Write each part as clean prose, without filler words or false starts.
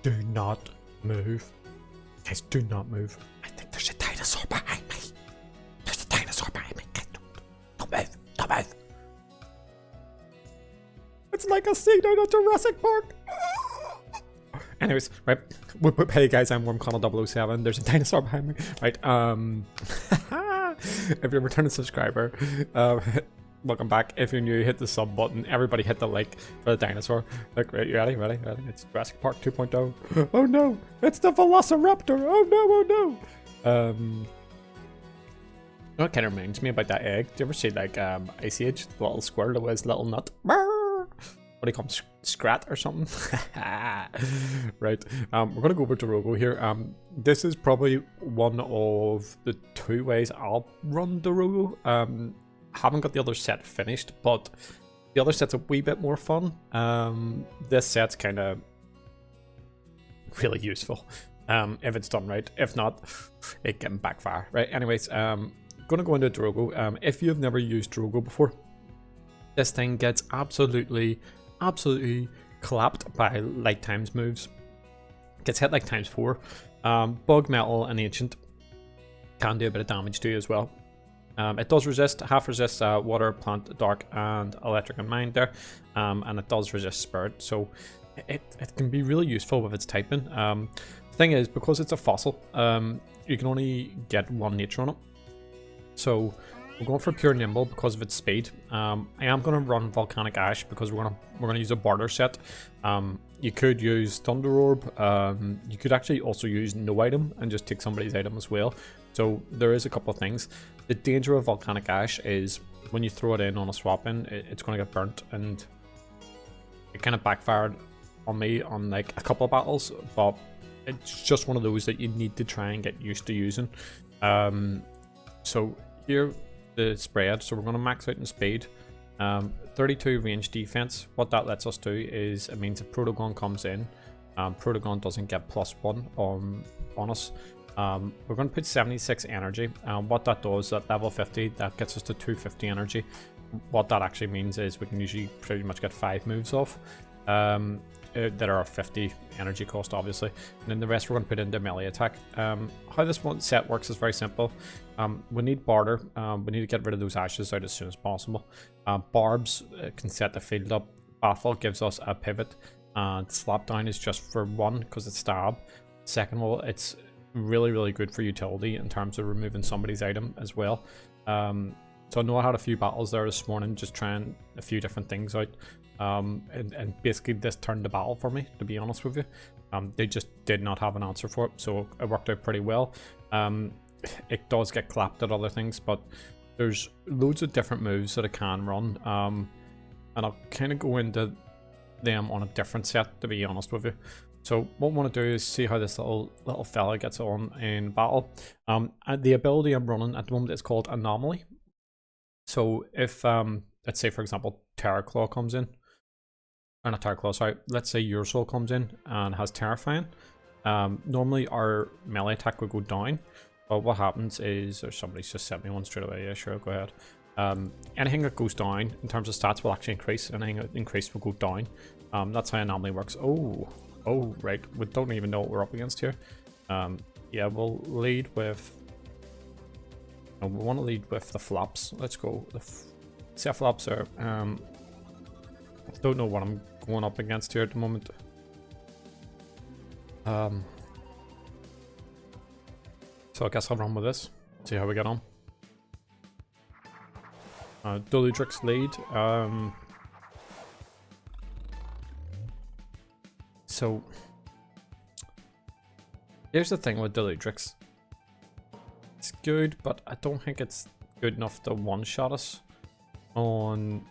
Do not move. Guys, do not move. I think there's a dinosaur behind me. There's a dinosaur behind me. Guys, don't move. Don't move. It's like a scene out of Jurassic Park. Anyways, right. Hey guys, I'm WormConnell007. There's a dinosaur behind me. Right. If you're a returning subscriber, welcome back. If you're new, hit the sub button. Everybody hit the like for the dinosaur. Like, right, you ready? Ready? It's Jurassic Park 2.0. Oh no! It's the Velociraptor! Oh no! Oh no! That kind of reminds me about that egg. Do you ever see like Ice Age? The little squirrel that was little nut. What do you call him? Scrat or something? Right. We're gonna go over Dorogo here. This is probably one of the two ways I'll run Dorogo. Haven't got the other set finished, but the other set's a wee bit more fun. This set's kind of really useful if it's done right. If not, it can backfire. Right. Anyways, gonna go into Dorogo. If you've never used Dorogo before, this thing gets absolutely clapped by light times moves. Gets hit like ×4. Bug, metal, and ancient can do a bit of damage to you as well. It does resist, half resist water, plant, dark, and electric and mind there, and it does resist spirit, so it can be really useful with its typing. The thing is, because it's a fossil, you can only get one nature on it, so we're going for pure nimble because of its speed. I am going to run volcanic ash because we're gonna use a barter set. You could use thunder orb. You could actually also use no item and just take somebody's item as well. So there is a couple of things. The danger of volcanic ash is when you throw it in on a swap in, it's going to get burnt, and it kind of backfired on me on like a couple of battles, but it's just one of those that you need to try and get used to using. So here the spread, so we're going to max out in speed. 32 range defense. What that lets us do is it means if Protogon comes in, Protogon doesn't get +1 on us. We're going to put 76 energy. What that does at level 50, that gets us to 250 energy. What that actually means is we can usually pretty much get 5 moves off that are 50 energy cost, obviously, and then the rest we're going to put into melee attack. How this one set works is very simple. We need barter. We need to get rid of those ashes out as soon as possible. Barbs can set the field up. Baffle gives us a pivot, and slap down is just for 1 because it's stab. Second of all, it's really good for utility in terms of removing somebody's item as well. So I know I had a few battles there this morning just trying a few different things out, and basically this turned the battle for me, to be honest with you. They just did not have an answer for it, so it worked out pretty well. It does get clapped at other things, but there's loads of different moves that it can run, and I'll kind of go into them on a different set, to be honest with you. So what I want to do is see how this little fella gets on in battle. And the ability I'm running at the moment is called Anomaly. So if let's say for example Terraclaw comes in, or not Terraclaw, sorry, let's say Your Soul comes in and has Terrifying, normally our melee attack would go down, but what happens is, or somebody's just sent me one straight away. Yeah, sure, go ahead. Anything that goes down in terms of stats will actually increase, anything that increased will go down. That's how Anomaly works. Oh, right, we don't even know what we're up against here. Yeah, we'll lead with... No, we want to lead with the flops. Let's go. The Cephalops are... don't know what I'm going up against here at the moment. So I guess I'll run with this. See how we get on. Duludrix lead. So here's the thing with Duludrix. It's good, but I don't think it's good enough to one-shot us on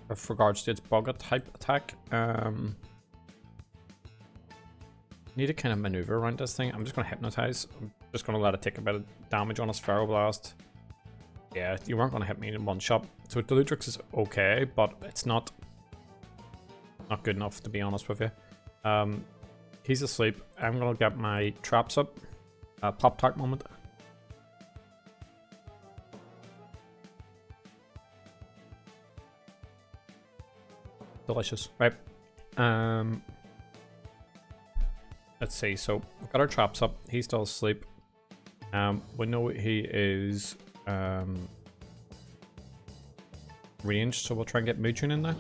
with regards to its bug type attack. Need to kind of maneuver around this thing. I'm just going to hypnotize. I'm just going to let it take a bit of damage on us. Pharaoh Blast. Yeah, you weren't going to hit me in one shot. So Duludrix is okay, but it's not good enough, to be honest with you. He's asleep. I'm going to get my traps up. Pop-Tart moment. Delicious. Right. Let's see. So we've got our traps up. He's still asleep. We know he is ranged, so we'll try and get Mooching in there.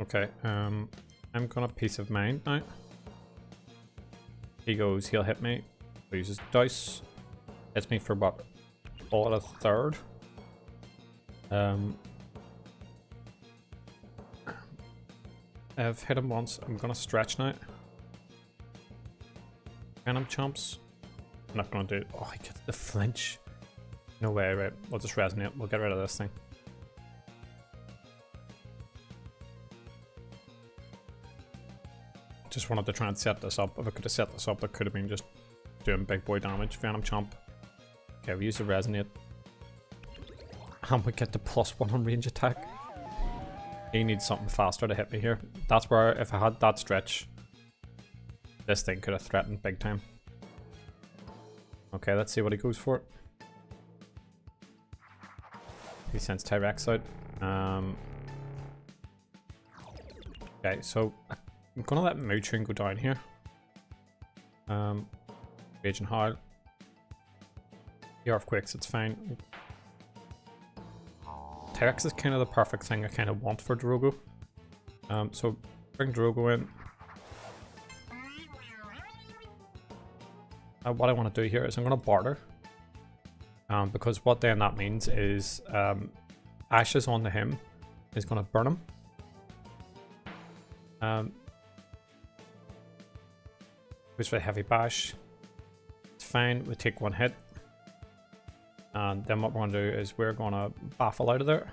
Okay, I'm gonna peace of mind now. He goes, he'll hit me. He uses dice. Hits me for what? All at a third. I've hit him once. I'm gonna stretch now. Can him chomps? I'm not gonna do it. Oh, I get the flinch. No way, right? We'll just resonate. We'll get rid of this thing. Just wanted to try and set this up. If I could have set this up, it could have been just doing big boy damage. Venom chomp. Okay, we use the resonate. And we get the +1 on range attack. He needs something faster to hit me here. That's where, if I had that stretch, this thing could have threatened big time. Okay, let's see what he goes for. He sends T-Rex out. Okay, so I'm gonna let Mooching go down here. Rage and Howl. The Earthquakes, it's fine. T-Rex is kind of the perfect thing I kind of want for Dorogo. So bring Dorogo in. What I want to do here is I'm going to barter. Because what then that means is Ashes onto him is going to burn him. Goes for a heavy bash. It's fine, we take one hit. And then what we're going to do is we're going to baffle out of there.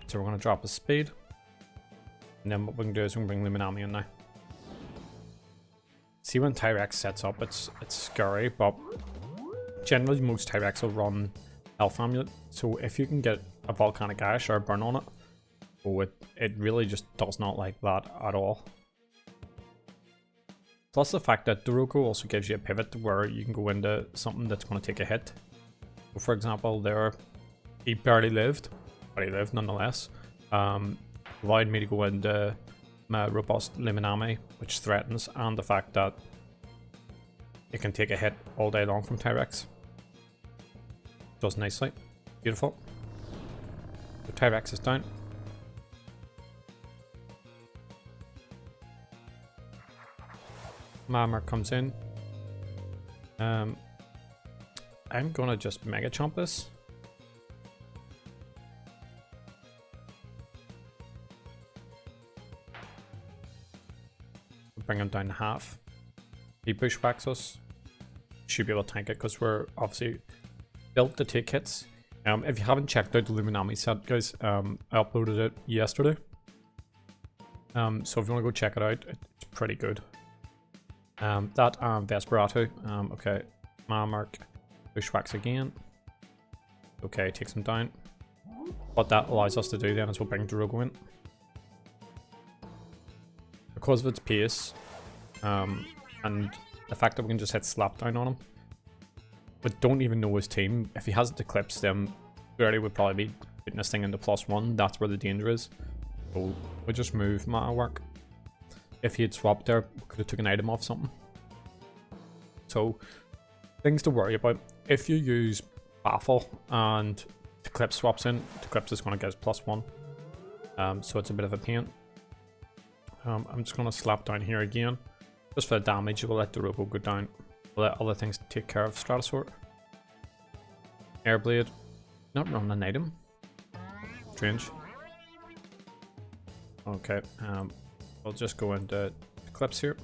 So we're going to drop his speed. And then what we can do is we can bring Luminami in now. See, when T-Rex sets up, it's scary, but generally most T-Rex will run Elf Amulet. So if you can get a Volcanic Ash or a burn on it, oh, it really just does not like that at all. Plus the fact that Dorogo also gives you a pivot where you can go into something that's going to take a hit. So for example, there he barely lived, but he lived nonetheless. Allowed me to go into my robust Luminami, which threatens, and the fact that it can take a hit all day long from T-Rex. Does nicely. Beautiful. So T-Rex is down. Mammoth comes in. I'm gonna just Mega Chomp this. Bring him down to half. He bushwhacks us. Should be able to tank it because we're obviously built to take hits. If you haven't checked out the Luminami set, guys, I uploaded it yesterday. So if you want to go check it out, it's pretty good. That Vesperatu. Okay, Mark bushwhacks again. Okay, takes him down. What that allows us to do then is we'll bring Dorogo in. Because of its pace, and the fact that we can just hit slap down on him, but don't even know his team. If he has it eclipsed, then Bertie would probably be putting this thing into +1. That's where the danger is. So we just move Mata work. If he had swapped there, we could have took an item off something. So things to worry about. If you use Baffle and Eclipse swaps in, Eclipse is going to get us +1. So it's a bit of a pain. I'm just going to slap down here again. Just for the damage, we'll let Dorogo go down. We'll let other things take care of Stratosaur. Airblade. Not running an item. Strange. Okay, we'll just go into Eclipse here.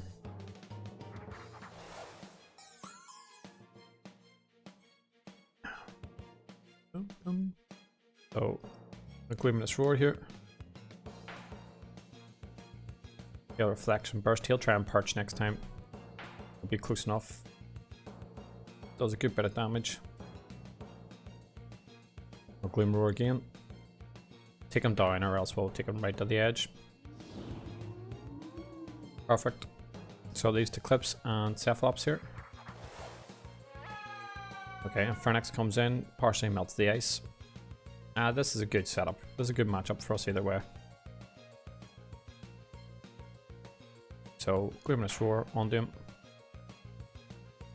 So, Luminous Roar here. Reflection Burst. He'll try and perch next time. Will be close enough. Does a good bit of damage. We'll Gloom Roar again. Take him down, or else we'll take him right to the edge. Perfect. So these to Clips and Cephalops here. Okay, and Phoenix comes in, partially melts the ice. This is a good setup. This is a good matchup for us either way. So, Luminous Roar onto him.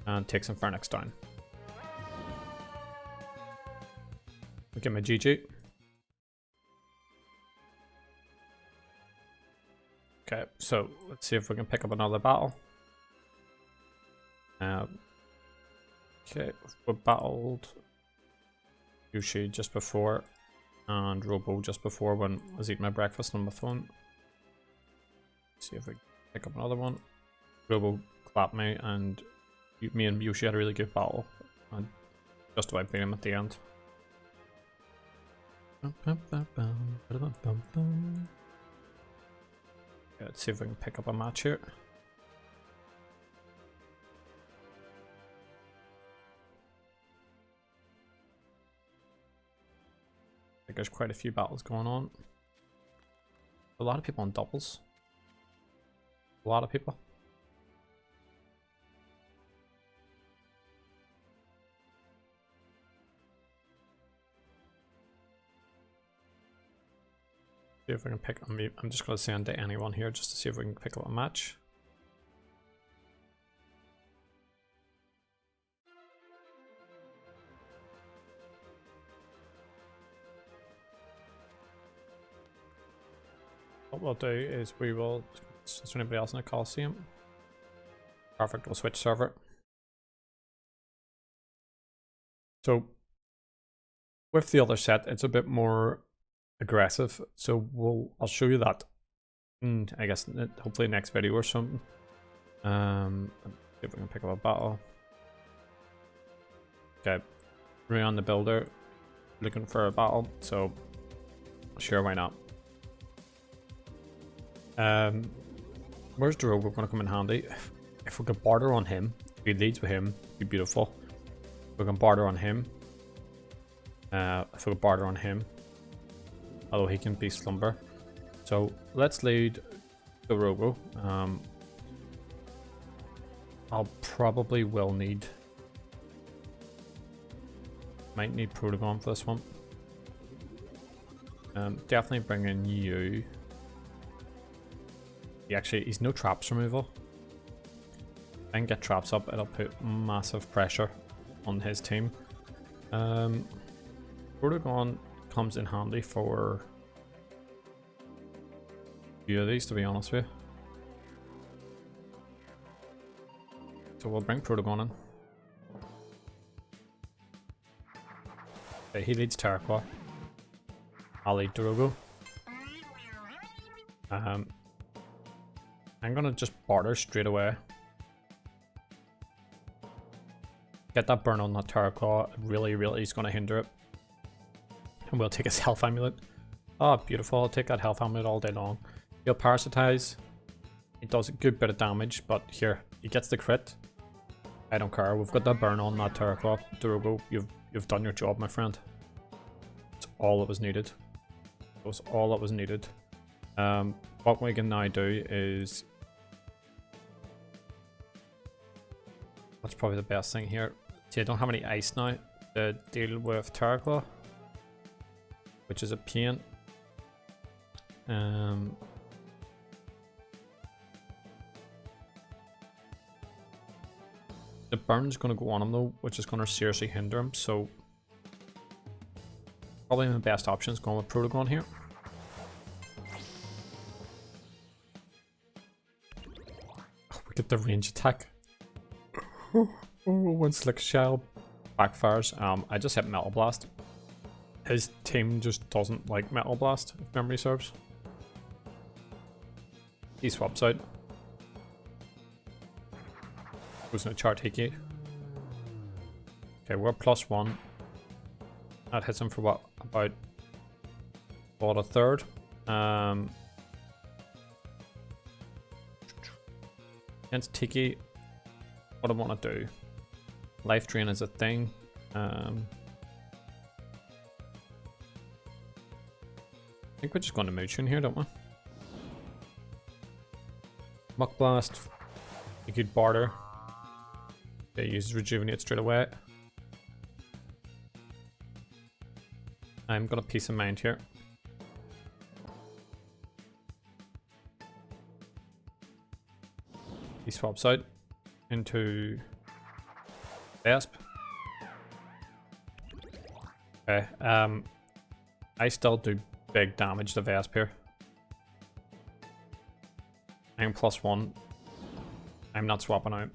And takes Phoenix down. Get my GG. Okay, so let's see if we can pick up another battle. Okay, we battled Yoshi just before, and Robo just before when I was eating my breakfast on my phone. Let's see if we can pick up another one. Robo clapped me, and me and Yoshi had a really good battle. And just about beat him at the end. Okay, let's see if we can pick up a match here. I think there's quite a few battles going on. A lot of people on doubles. A lot of people. See if we can pick. I'm just going to send to anyone here just to see if we can pick up a match. What we'll do is we will. Is there anybody else in the Coliseum? Perfect. We'll switch server. So with the other set, it's a bit more aggressive, so I'll show you that I guess hopefully next video or something. See if we can pick up a battle. Okay, Ruan the Builder looking for a battle, so sure, why not. Where's Dorogo going to come in handy? If we could barter on him, if he leads with him, it'd be beautiful. If we can barter on him, if we could barter on him, although he can be Slumber. So let's lead Dorogo. I'll probably will need, might need Protogon for this one. Definitely bring in you. He's no traps removal. If I can get traps up, it'll put massive pressure on his team. Protogon comes in handy for a few of these, to be honest with you. So we'll bring Protogon in. Okay, he leads Terraqua. I'll lead Dorogo. I'm gonna just barter straight away. Get that burn on that Terraqua. Really is gonna hinder it. And we'll take his health amulet. Oh, beautiful. I'll take that health amulet all day long. He'll parasitize. It does a good bit of damage, but here, he gets the crit. I don't care. We've got that burn on that Terraqua. Dorogo, you've done your job, my friend. It's all that was needed. It was all that was needed. What we can now do is, that's probably the best thing here. See, I don't have any ice now to deal with Terraqua, which is a pain. The burn's going to go on him though, which is going to seriously hinder him, so probably the best option is going with Protogon here. Oh, we get the range attack. When Slick Shell backfires, I just hit Metal Blast. His team just doesn't like Metal Blast, if memory serves. He swaps out. Goes in a chart Hiki. Okay, we're +1. That hits him for what? About a third. Against Tiki, what I want to do. Life Drain is a thing. I think we're just going to mooch in here, don't we? Muck Blast. You could barter. Okay, use Rejuvenate straight away. I'm gonna peace of mind here. He swaps out into Vesp. Okay, I still do big damage to Vesp here. I'm +1. I'm not swapping out.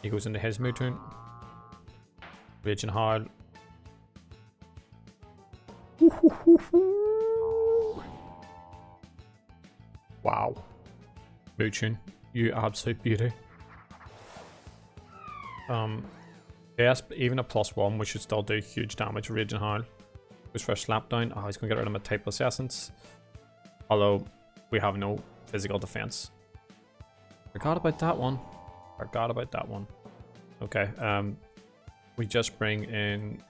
He goes into his mood turn. Raging hard. Wow. Mood, you absolute beauty. Yes, even a +1, we should still do huge damage. Raging hard. Goes for a slap down. Oh, he's gonna get rid of my typeless essence. Although we have no physical defense. Forgot about that one. Forgot about that one. Okay, we just bring in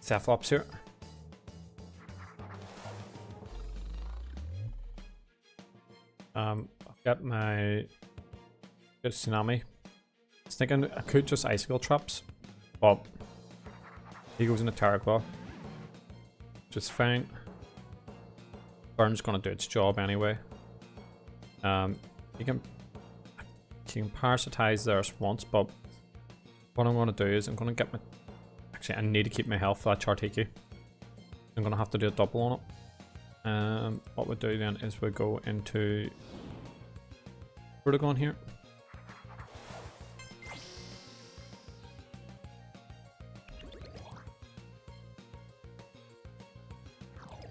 Cephalops here. I've got my good tsunami. I was thinking I could just icicle traps, but he goes into Terra Claw. Just fine. Burn's gonna do its job anyway. You can parasitize theirs once, but what I'm gonna do is I'm gonna get my. Actually, I need to keep my health for that Chartiki. I'm gonna have to do a double on it. What we'll do then is we'll go into Protogon here.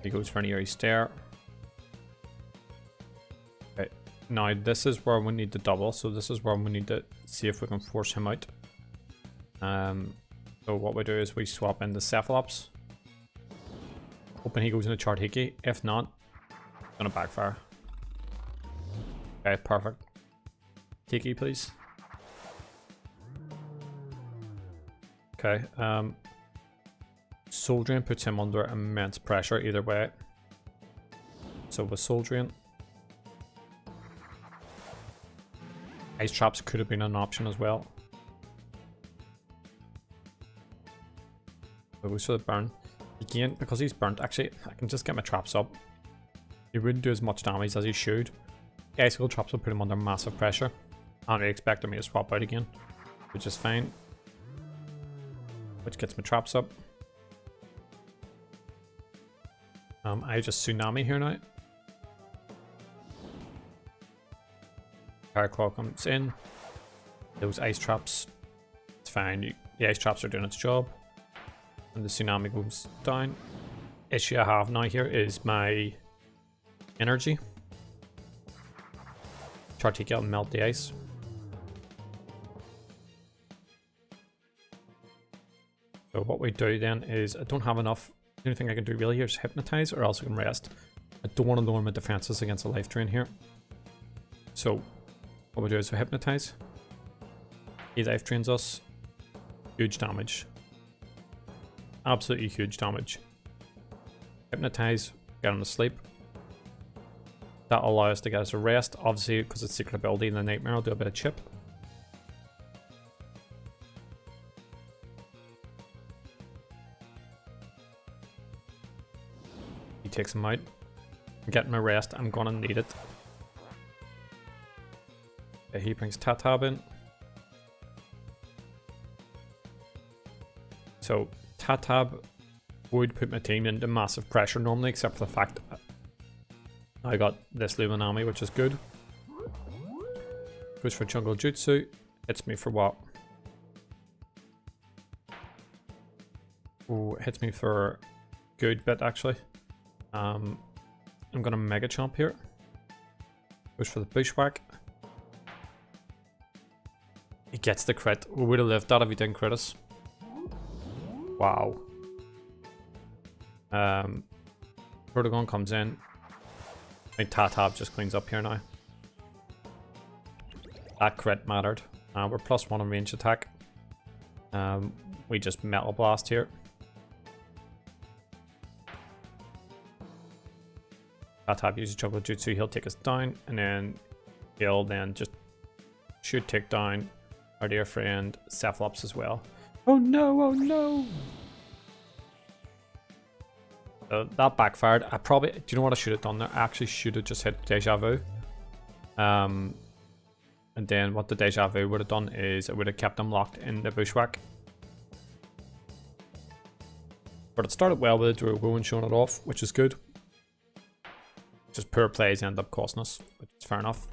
He goes for an eerie stare. Okay, now this is where we need to double, so this is where we need to see if we can force him out. So what we do is we swap in the Cephalops. Hoping he goes into Chartiki. If not, it's gonna backfire. Okay, perfect. Tiki, please. Okay, Soul Drain puts him under immense pressure either way. So with Soul Drain, Ice Traps could have been an option as well. But we saw the burn. Again, because he's burnt, actually, I can just get my traps up. He wouldn't do as much damage as he should. The icicle traps will put him under massive pressure. And they expected me to swap out again, which is fine. Which gets my traps up. I just tsunami here now. Paraclaw comes in. Those ice traps, it's fine. The ice traps are doing its job. And the tsunami goes down. Issue I have now here is my energy. Chartiki will melt the ice. So what we do then is, I don't have enough. The only thing I can do really here is hypnotize, or else I can rest. I don't want to lower my defenses against a life drain here. So what we do is we hypnotize. He life drains us. Huge damage. Absolutely huge damage. Hypnotize, get him to sleep. That'll allow us to get us a rest. Obviously, because it's secret ability in the nightmare, I'll do a bit of chip. He takes him out. I'm getting my rest. I'm gonna need it. Okay, he brings Tatab in. So Tatab would put my team into massive pressure normally, except for the fact I got this Luminami, which is good. Goes for Jungle Jutsu. Hits me for what? Oh, hits me for a good bit actually. I'm gonna Mega Chomp here. Goes for the Bushwhack. He gets the crit. We would have lived that if he didn't crit us. Wow. Protogon comes in. I think Tatab just cleans up here now. That crit mattered. We're +1 on range attack. We just Metal Blast here. Tatab uses Jungle Jutsu, he'll take us down, and then kill, then just should take down our dear friend Cephalops as well. Oh no, oh no! That backfired. I probably, do you know what I should have done there? I actually should have just hit Deja Vu. And then what the Deja Vu would have done is it would have kept him locked in the bushwhack. But it started well with Dorogo and showing it off, which is good. Just poor plays end up costing us, which is fair enough.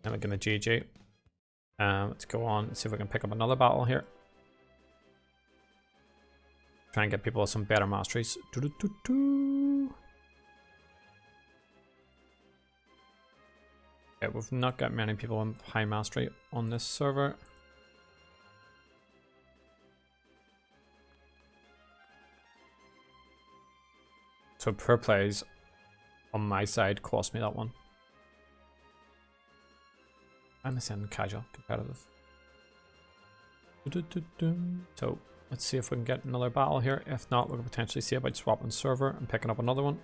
And we're gonna GG. Let's go on and see if we can pick up another battle here. Try and get people with some better masteries. Okay, we've not got many people in high mastery on this server. So per plays on my side cost me that one. I'm sending casual competitive. So let's see if we can get another battle here. If not, we can potentially see about swapping server and picking up another one.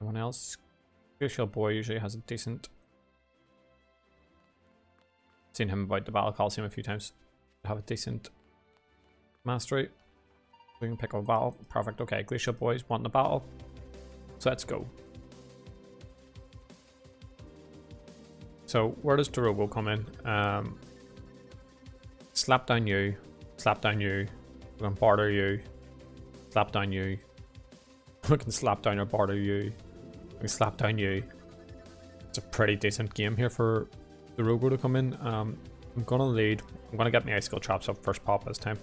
Anyone else? Crucial Boy usually has a decent. Seen him about the Battle Coliseum a few times. Have a decent mastery. We can pick up a battle. Perfect. Okay, Glacial Boys wanting a battle. So let's go. So where does Dorogo come in? Slap down you. Slap down you. We can barter you. Slap down you. We can slap down or barter you. We can slap down you. It's a pretty decent game here for Dorogo to come in. I'm gonna lead. I'm gonna get my icicle traps up first pop this time.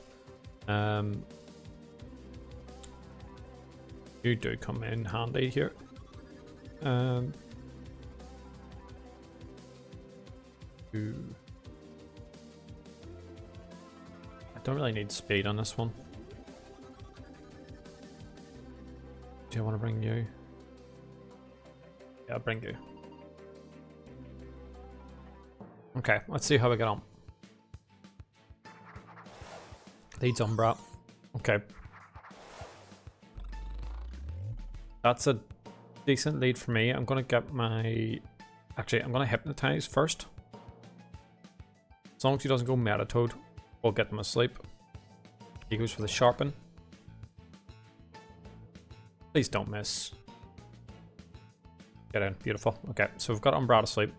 You do come in handy here. I don't really need speed on this one. Do you want to bring you? Yeah, I'll bring you. Okay, let's see how we get on. Leads Umbra. Okay. That's a decent lead for me. I'm gonna get my... Actually, I'm gonna hypnotize first. As long as he doesn't go Metatoad, we'll get him asleep. He goes for the Sharpen. Please don't miss. Get in. Beautiful. Okay, so we've got Umbra asleep.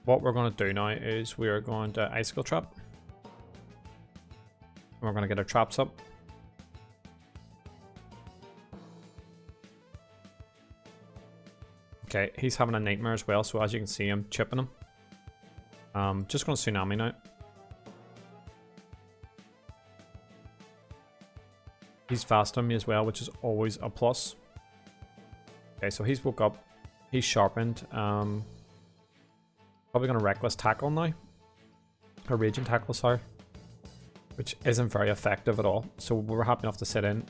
What we're going to do now is we are going to Icicle Trap. We're going to get our traps up. Okay, he's having a nightmare as well, so as you can see, I'm chipping him. Just going to Tsunami now. He's faster than me as well, which is always a plus. Okay, so he's woke up. He's sharpened. Probably going to Reckless Tackle now. Or Raging Tackle, sorry. Which isn't very effective at all. So we're happy enough to sit in.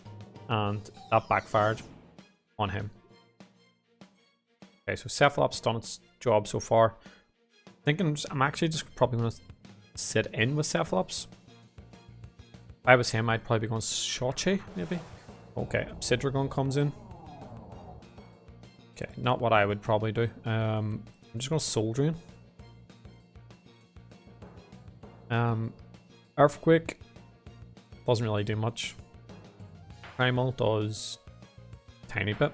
And that backfired on him. Okay, so Cephalops done its job so far. Thinking I'm actually just probably going to sit in with Cephalops. If I was him, I'd probably be going Shochi, maybe. Okay, Obsidragon comes in. Okay, not what I would probably do. I'm just going to Soul Drain. Earthquake doesn't really do much. Primal does a tiny bit.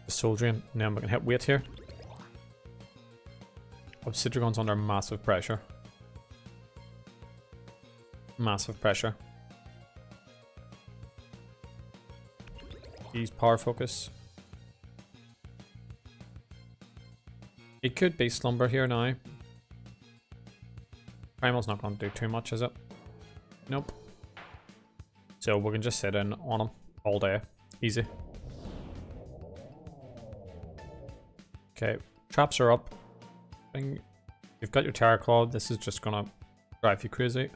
Soul Drain, and then we can hit weight here. Obsidragon's under massive pressure. Massive pressure. He's Power Focus. It could be Slumber here now. Primal's not going to do too much, is it? Nope. So we can just sit in on him all day. Easy. Okay, traps are up. You've got your Terror Claw. This is just going to drive you crazy.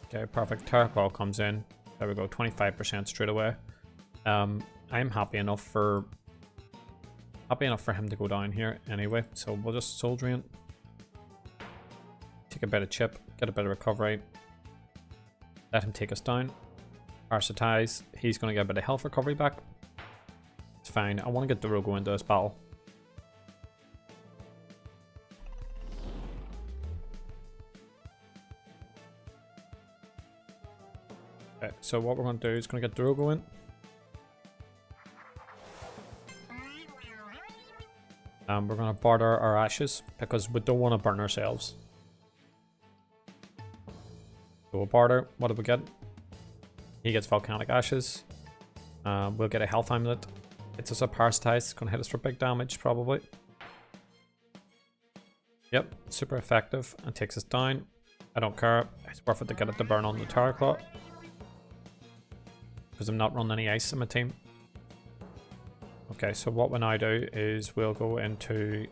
Okay, perfect. Terror Claw comes in. There we go, 25% straight away. I'm happy enough for happy enough for him to go down here anyway. So we'll just soul drain. Take a bit of chip, get a bit of recovery. Let him take us down. Parasitize. He's going to get a bit of health recovery back. It's fine. I want to get Dorogo into this battle. Okay, so what we're going to do is going to get Dorogo in. We're going to barter our ashes because we don't want to burn ourselves. So we'll barter. What do we get? He gets volcanic ashes. We'll get a health amulet. It's us a parasitize. It's going to hit us for big damage probably. Yep, super effective and takes us down. I don't care. It's worth it to get it to burn on the Terror Claw. Because I'm not running any ice in my team. Okay, so what we'll now do is we'll go into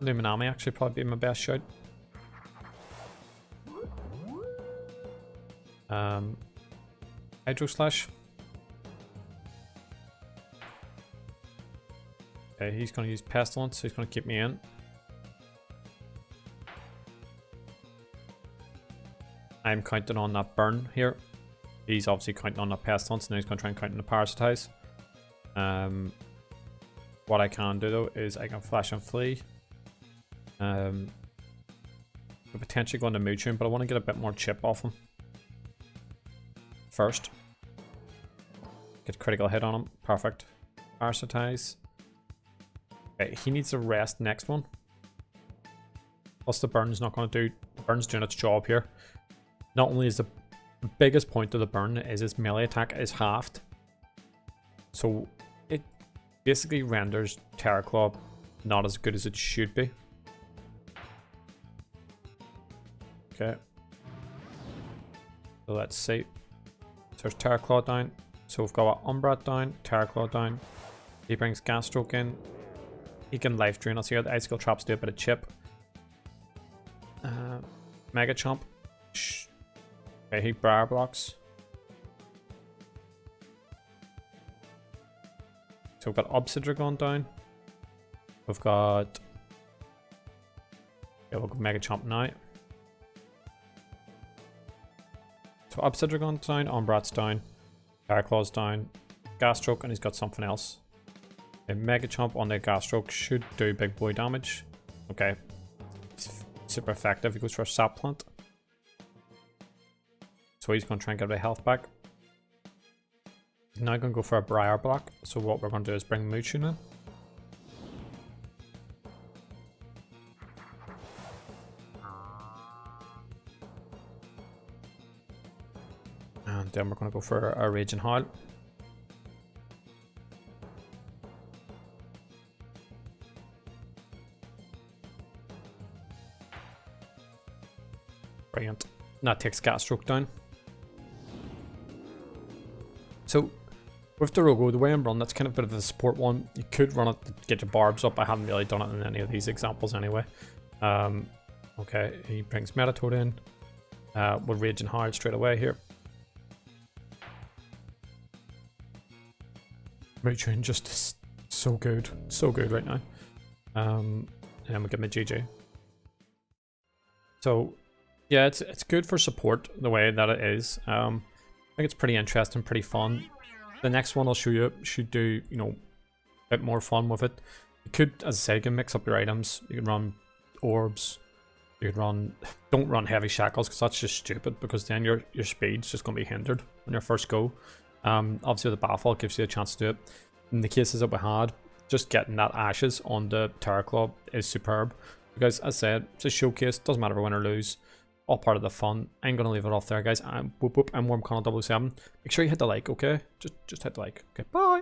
Luminami, actually probably be my best shout. Hydro Slash. Okay, he's going to use Pestilence, so he's going to keep me in. I'm counting on that burn here. He's obviously counting on that Pestilence, and now he's going to try and count on the Parasitize. What I can do though is I can flash and flee. Could potentially go into Mood Tune, but I want to get a bit more chip off him first. Get a critical hit on him. Perfect. Parasitize. Okay, he needs to rest next one. Plus the burn's not going to do. The burn's doing its job here. Not only is the biggest point of the burn is its melee attack is halved. So it basically renders Terror Claw not as good as it should be. Okay. So let's see. So there's Terror Claw down. So we've got Umbrat down, Terror Claw down. He brings Gas Stroke in. He can life drain us here. The Icicle Traps do a bit of chip. Mega Chomp. Okay, he Briar Blocks. So we've got Obsidian down. We've got... Yeah, we'll go Mega Chomp now. So Obsidian down, Umbrat's down, Terror Claw's down, Gas Stroke, and he's got something else. A Mega Chomp on the Gas Stroke should do big boy damage. Okay. It's super effective. He goes for a Sap Plant. So he's going to try and get a bit of health back. He's now going to go for a Briar Block. So what we're going to do is bring Mood Tune in. And then we're going to go for a Raging Howl. Brilliant. And that takes Gas Stroke down. So with Dorogo, the way I'm running, that's kind of a bit of a support one. You could run it to get your barbs up. I haven't really done it in any of these examples anyway. Okay, he brings Metatoad in. We'll Raging Howl straight away here. Mood Tune just is so good right now. And we'll give him a GG. So yeah, it's good for support the way that it is. I think it's pretty interesting, pretty fun. The next one I'll show you should do, you know, a bit more fun with it. You could, as I say, you can mix up your items. You can run orbs. You could run. Don't run heavy shackles because that's just stupid. Because then your speed's just going to be hindered on your first go. Obviously the Battlefall gives you a chance to do it. In the cases that we had, just getting that ashes on the Terror Claw is superb. Because as I said, it's a showcase. Doesn't matter if we win or lose. All part of the fun. I'm gonna leave it off there, guys. I'm Warm Connell 007. Make sure you hit the like, okay? Just hit the like. Okay, bye.